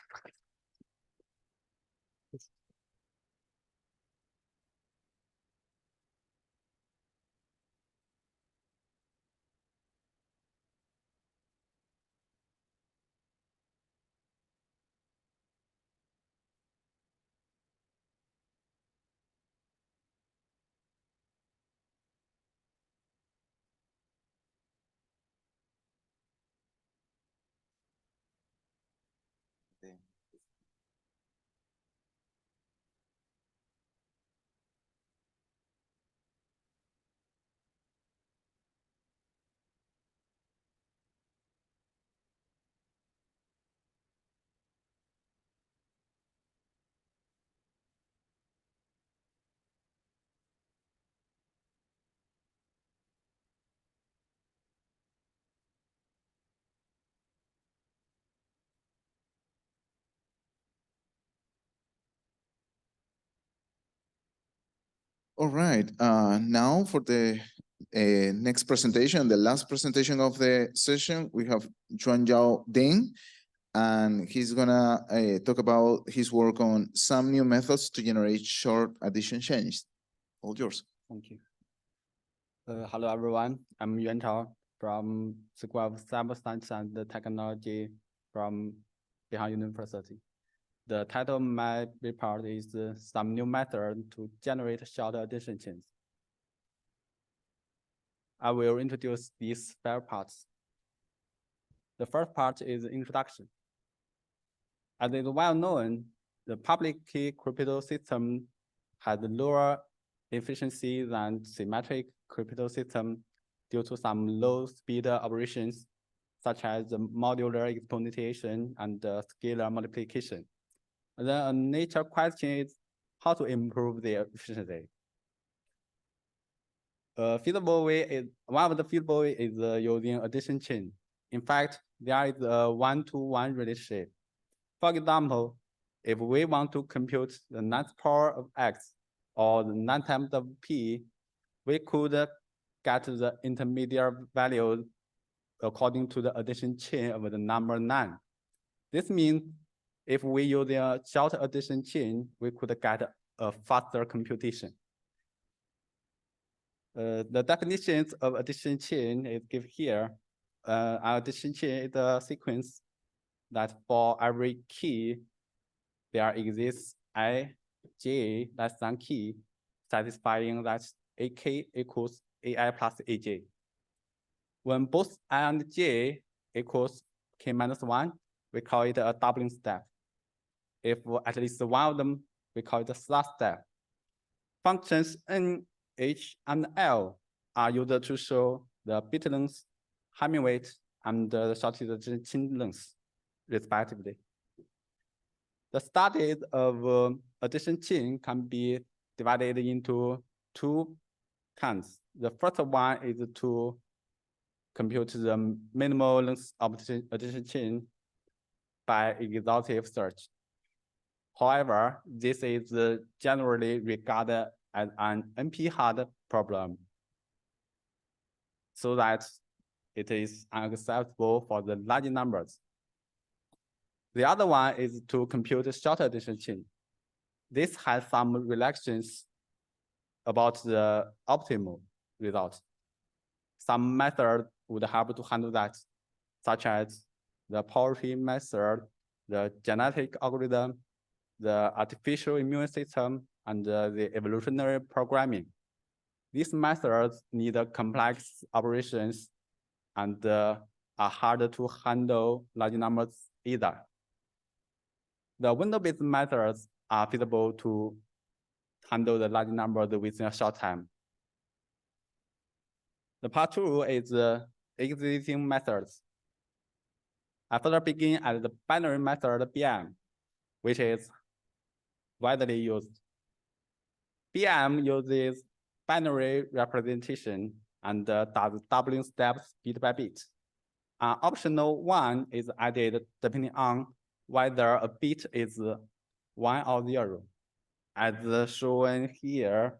All right, now for the next presentation, the last presentation of the session, we have Chuan Yao Ding, and he's gonna talk about his work on some new methods to generate short addition chains. All yours. Thank you. Hello, everyone. I'm Yuan Chao from School of Cyber Science and Technology from Beihang University. The title of my report is Some New Method to Generate Short Addition Chains. I will introduce these 5 parts. The first part is introduction. As is well known, the public key crypto system has lower efficiency than symmetric crypto system due to some low speed operations, such as the modular exponentiation and scalar multiplication. And then a nature question is how to improve their efficiency. Feasible way is one of the feasible way is using addition chain. In fact, there is a 1-to-1 relationship. For example, if we want to compute the ninth power of x or the 9 times of p, we could get the intermediate value according to the addition chain of the number 9. This means if we use a short addition chain, we could get a faster computation. The definitions of addition chain is given here. Our addition chain is a sequence that for every key, there exists I, J less than key, satisfying that AK equals AI plus AJ. When both I and J equals K minus 1, we call it a doubling step. If at least one of them, we call it a slot step. Functions N, H, and L are used to show the bit length, Hamming weight, and the shortest chain length, respectively. The studies of addition chain can be divided into 2 kinds. The first one is to compute the minimal length of addition chain by exhaustive search. However, this is generally regarded as an NP-hard problem, so that it is unacceptable for the large numbers. The other one is to compute short addition chain. This has some relations about the optimal result. Some method would help to handle that, such as the power tree method, the genetic algorithm, the artificial immune system, and the evolutionary programming. These methods need complex operations and are hard to handle large numbers either. The window-based methods are feasible to handle the large numbers within a short time. The part 2 is existing methods. I further begin at the binary method BM, which is widely used. BM uses binary representation and does doubling steps bit by bit. An optional one is added depending on whether a bit is 1 or 0. As shown here,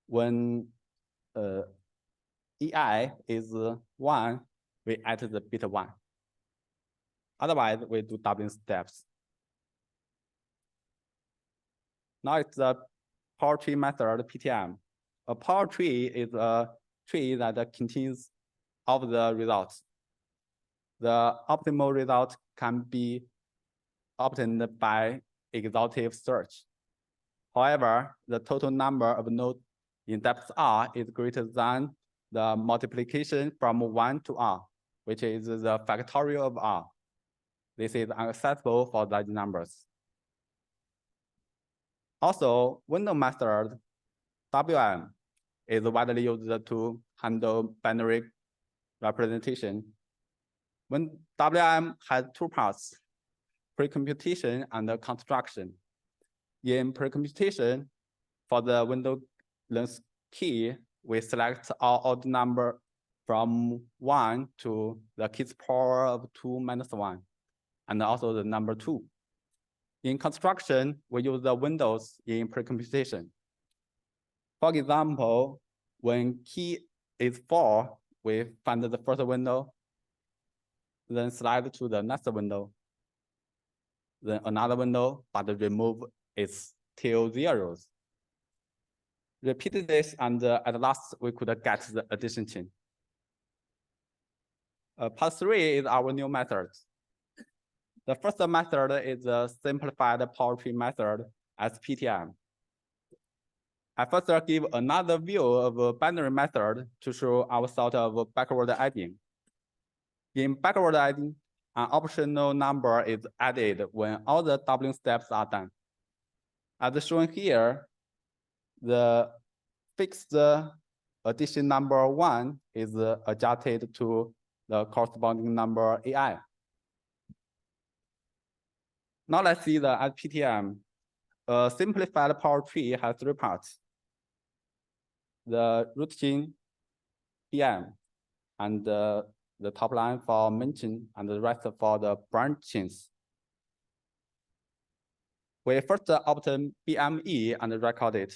when EI is 1, we add the bit 1. Otherwise, we do doubling steps. Now it's the power tree method, PTM. A power tree is a tree that contains all of the results. The optimal result can be obtained by exhaustive search. However, the total number of nodes in depth R is greater than the multiplication from 1 to R, which is the factorial of R. This is unacceptable for large numbers. Also, window method, WM, is widely used to handle binary representation. When WM has two parts, precomputation and construction. In precomputation, for the window length key, we select all odd number from 1 to the key's power of 2 minus 1, and also the number 2. In construction, we use the windows in precomputation. For example, when key is 4, we find the first window, then slide to the next window, then another window, but remove its tail zeros. Repeat this, and at last we could get the addition chain. Part 3 is our new method. The first method is a simplified power tree method as PTM. I first give another view of a binary method to show our sort of backward adding. In backward adding, an optional number is added when all the doubling steps are done. As shown here, the fixed addition number 1 is adjusted to the corresponding number AI. Now let's see the PTM. A simplified power tree has 3 parts: the root chain, PM, and the top line for main chain, and the rest for the branch chains. We first obtain BME and record it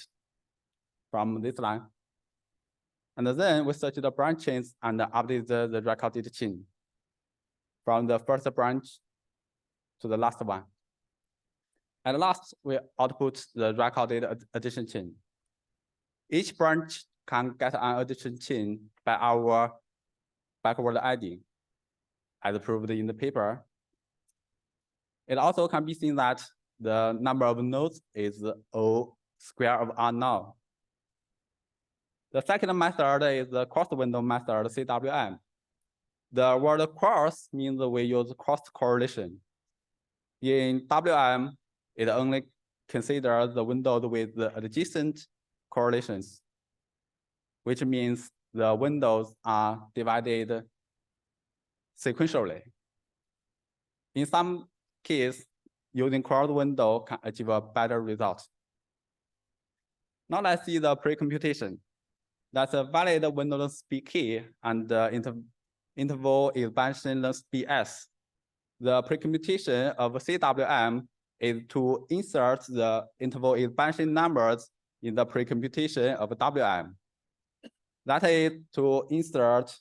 from this line. And then we search the branch chains and update the recorded chain from the first branch to the last one. At last, we output the recorded addition chain. Each branch can get an addition chain by our backward adding, as proved in the paper. It also can be seen that the number of nodes is O square of R now. The second method is the cross-window method, CWM. The word cross means we use cross correlation. In WM, it only considers the windows with the adjacent correlations, which means the windows are divided sequentially. In some cases, using cross window can achieve a better result. Now let's see the pre-computation. That's a valid window length speed key and interval expansion length BS. The pre-computation of CWM is to insert the interval expansion numbers in the pre-computation of WM. That is to insert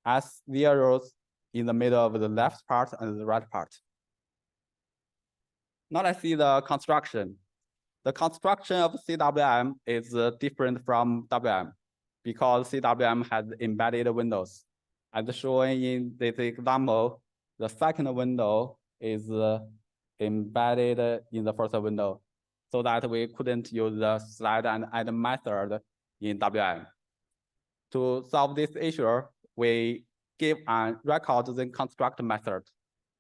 S zeros in the middle of the left part and the right part. Now let's see the construction. The construction of CWM is different from WM because CWM has embedded windows. As shown in this example, the second window is embedded in the first window, so that we couldn't use the slide and add method in WM. To solve this issue, we give a record then construct method.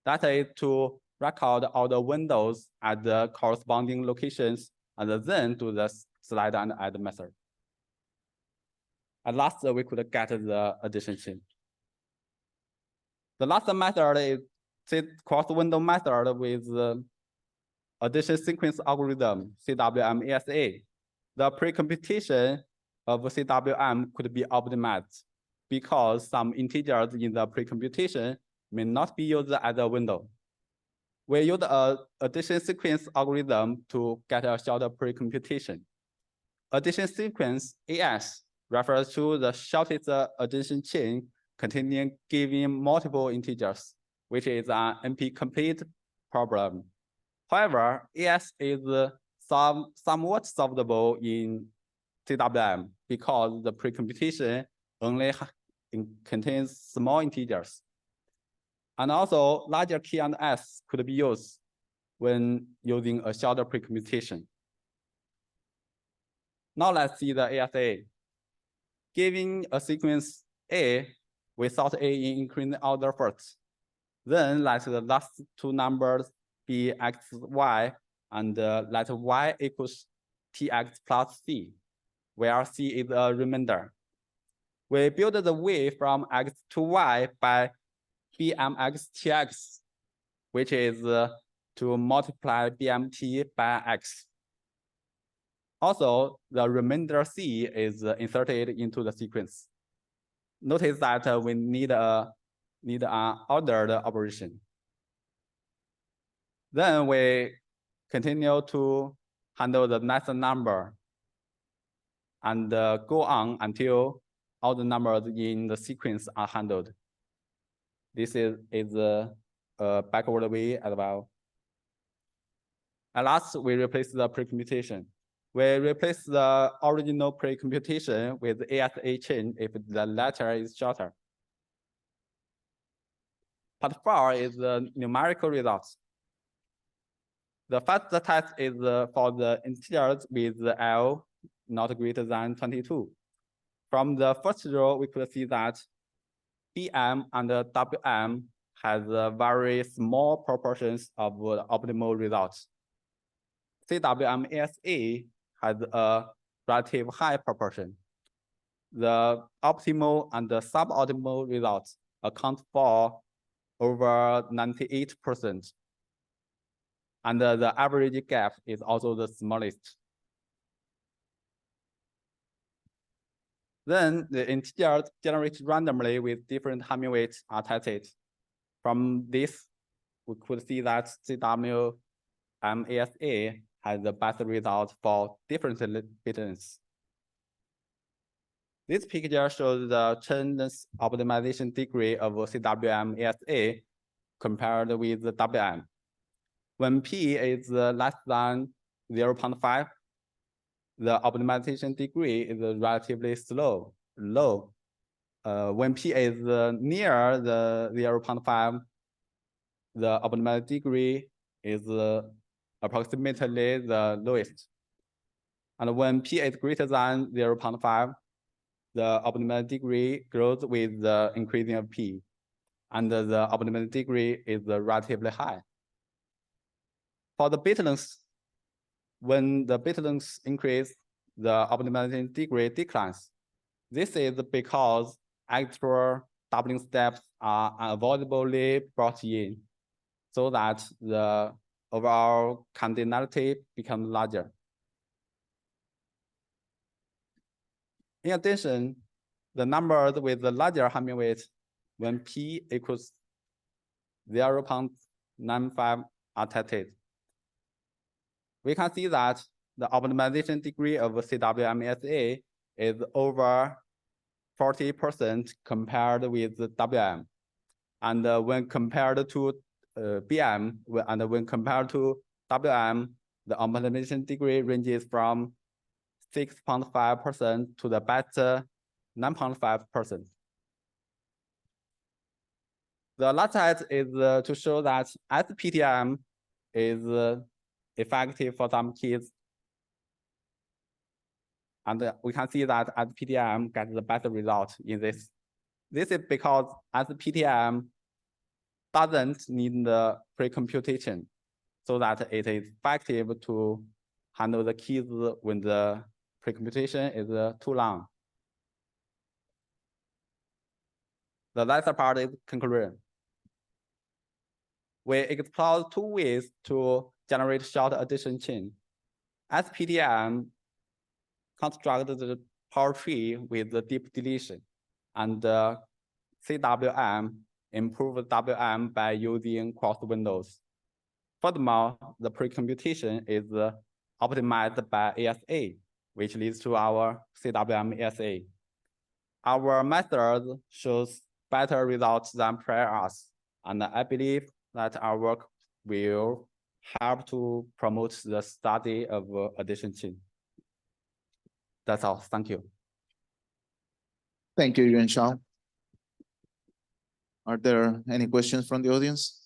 That is to record all the windows at the corresponding locations and then do the slide and add method. At last, we could get the addition chain. The last method is the cross-window method with addition sequence algorithm, CWM-ASA. The pre-computation of CWM could be optimized because some integers in the pre-computation may not be used as a window. We use an addition sequence algorithm to get a shorter pre-computation. Addition sequence AS refers to the shortest addition chain containing given multiple integers, which is an NP-complete problem. However, ES is somewhat solvable in CWM because the precomputation only contains small integers. And also, larger key and S could be used when using a shorter precomputation. Now let's see the ASA. Given a sequence A, we sort A in increasing order first. Then let the last two numbers be x, y, and let y equals tx plus c, where c is a remainder. We build the way from x to y by bmx tx, which is to multiply bmt by x. Also, the remainder c is inserted into the sequence. Notice that we need an ordered operation. Then we continue to handle the next number and go on until all the numbers in the sequence are handled. This is a backward way as well. At last, we replace the precomputation. We replace the original precomputation with ASA chain if the letter is shorter. Part 4 is the numerical results. The first test is for the integers with L not greater than 22. From the first row, we could see that BM and WM has very small proportions of the optimal results. CWM ASA has a relative high proportion. The optimal and the suboptimal results account for over 98%. And the average gap is also the smallest. Then the integers generated randomly with different Hamming weights are tested. From this, we could see that CWM ASA has the best result for different bit lengths. This picture shows the chance optimization degree of CWM ASA compared with the WM. When P is less than 0.5, the optimization degree is relatively low. When P is near the 0.5, the optimization degree is approximately the lowest. And when P is greater than 0.5, the optimization degree grows with the increasing of P, and the optimization degree is relatively high. For the bit length, when the bit length increase, the optimization degree declines. This is because actual doubling steps are unavoidably brought in, so that the overall cardinality becomes larger. In addition, the numbers with the larger Hamming weight, when P equals 0.95 are tested. We can see that the optimization degree of CWM ASA is over 40% compared with the WM. And when compared to BM, and when compared to WM, the optimization degree ranges from 6.5% to the best 9.5%. The last slide is to show that SPTM is effective for some kids. And we can see that SPTM gets the best result in this. This is because SPTM doesn't need the precomputation, so that it is effective to handle the keys when the precomputation is too long. The last part is conclusion. We explore two ways to generate short addition chain. SPTM constructed the power tree with the deep deletion, and CWM improved WM by using cross windows. Furthermore, the precomputation is optimized by ASA, which leads to our CWM ASA. our method shows better results than prior arts, and I believe that our work will help to promote the study of addition chain. That's all. Thank you. Thank you, Yuan Shao. Are there any questions from the audience?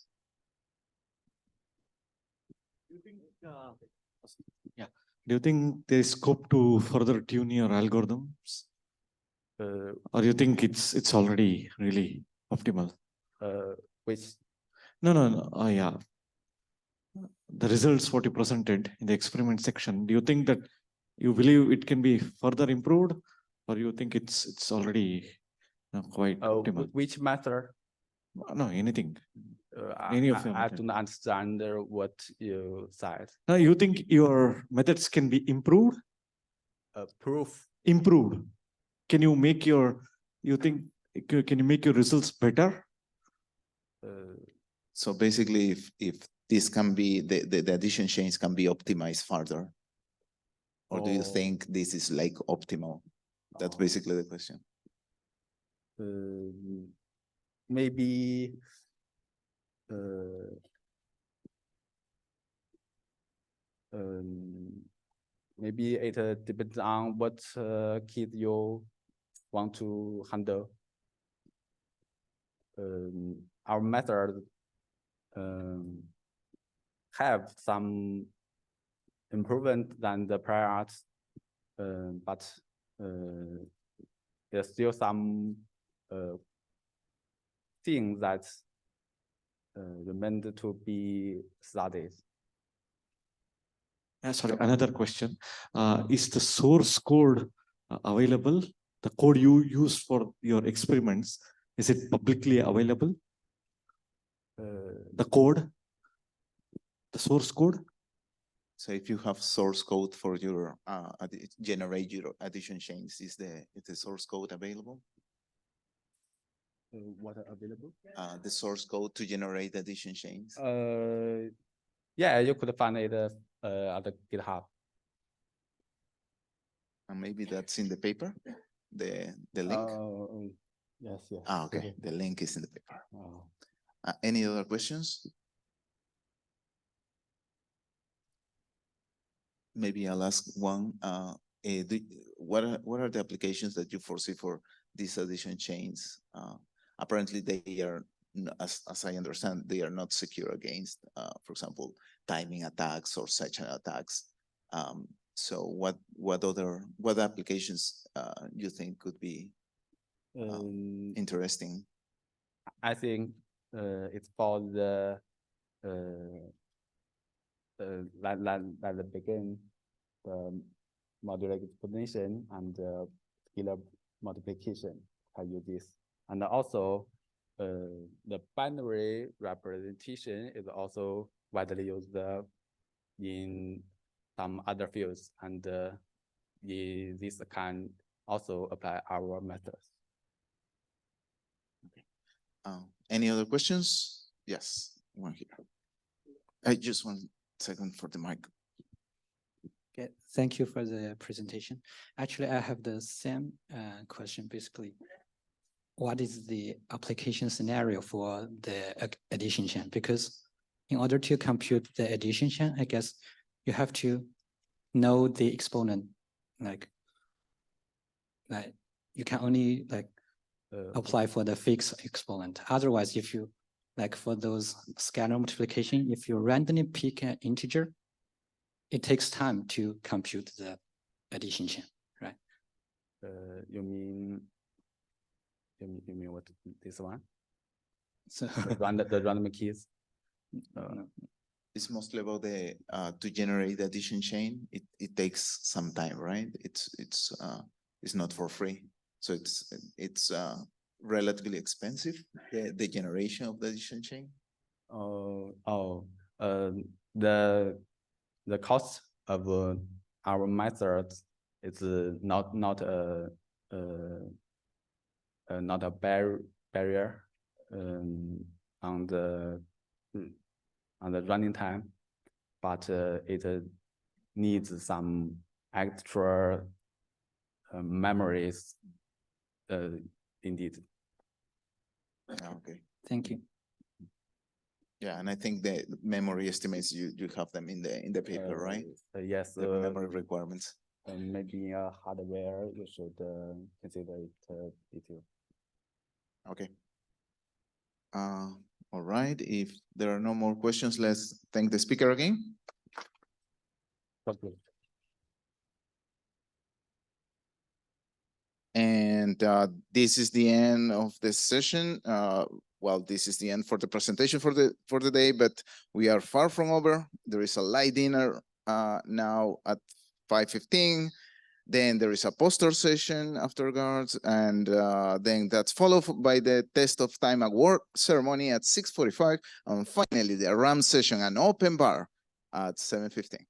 Do you think there is scope to further tune your algorithms, or do you think it's already really optimal? Which No. Yeah. The results what you presented in the experiment section. Do you think that you believe it can be further improved, or you think it's already quite optimal? which method? No, anything. I do not understand what you said. Now, you think your methods can be improved? Proof. Improved. Can you make your results better? So basically, if this can be, the addition chains can be optimized further? Or do you think this is like optimal? That's basically the question. Maybe maybe it depends on what kid you want to handle. Our method have some improvement than the prior arts, but there's still some things that remain to be studied. Sorry, another question. Is the source code available? The code you use for your experiments, is it publicly available? The code, the source code? So if you have source code for your generate your addition chains, is the source code available? What are available? The source code to generate addition chains. Yeah, you could find it at the GitHub. And maybe that's in the paper, the link. Yes. Okay. The link is in the paper. Oh. Any other questions? Maybe I'll ask one. What are the applications that you foresee for these addition chains? Apparently, they are, as I understand, they are not secure against, for example, timing attacks or section attacks. So what applications you think could be interesting? I think it's for the like the begin modular explanation and scalar multiplication. I use this, and also the binary representation is also widely used in some other fields, and this can also apply our methods. Any other questions? Yes, one here. I just 1 second for the mic. Okay, thank you for the presentation. Actually, I have the same question. Basically, what is the application scenario for the addition chain? Because in order to compute the addition chain, I guess you have to know the exponent. Like you can only apply for the fixed exponent. Otherwise, if you for those scalar multiplication, if you randomly pick an integer, it takes time to compute the addition chain, right? You mean what, this one? So the random keys? No. It's mostly about the to generate the addition chain. It takes some time, right? It's not for free, so it's relatively expensive, the generation of the addition chain. The cost of our methods is not a barrier on the running time, but it needs some extra memories Indeed. Okay. Thank you. Yeah, and I think the memory estimates you have them in the paper, right? Yes. The memory requirements. Maybe hardware, you should consider it detail. Okay. All right. If there are no more questions, let's thank the speaker again. Okay. And this is the end of the session. Well, this is the end for the presentation for the day, but we are far from over. There is a light dinner now at 5:15. Then there is a poster session afterwards, and then that's followed by the test of time award ceremony at 6:45, and finally the RAM session and open bar at 7:15.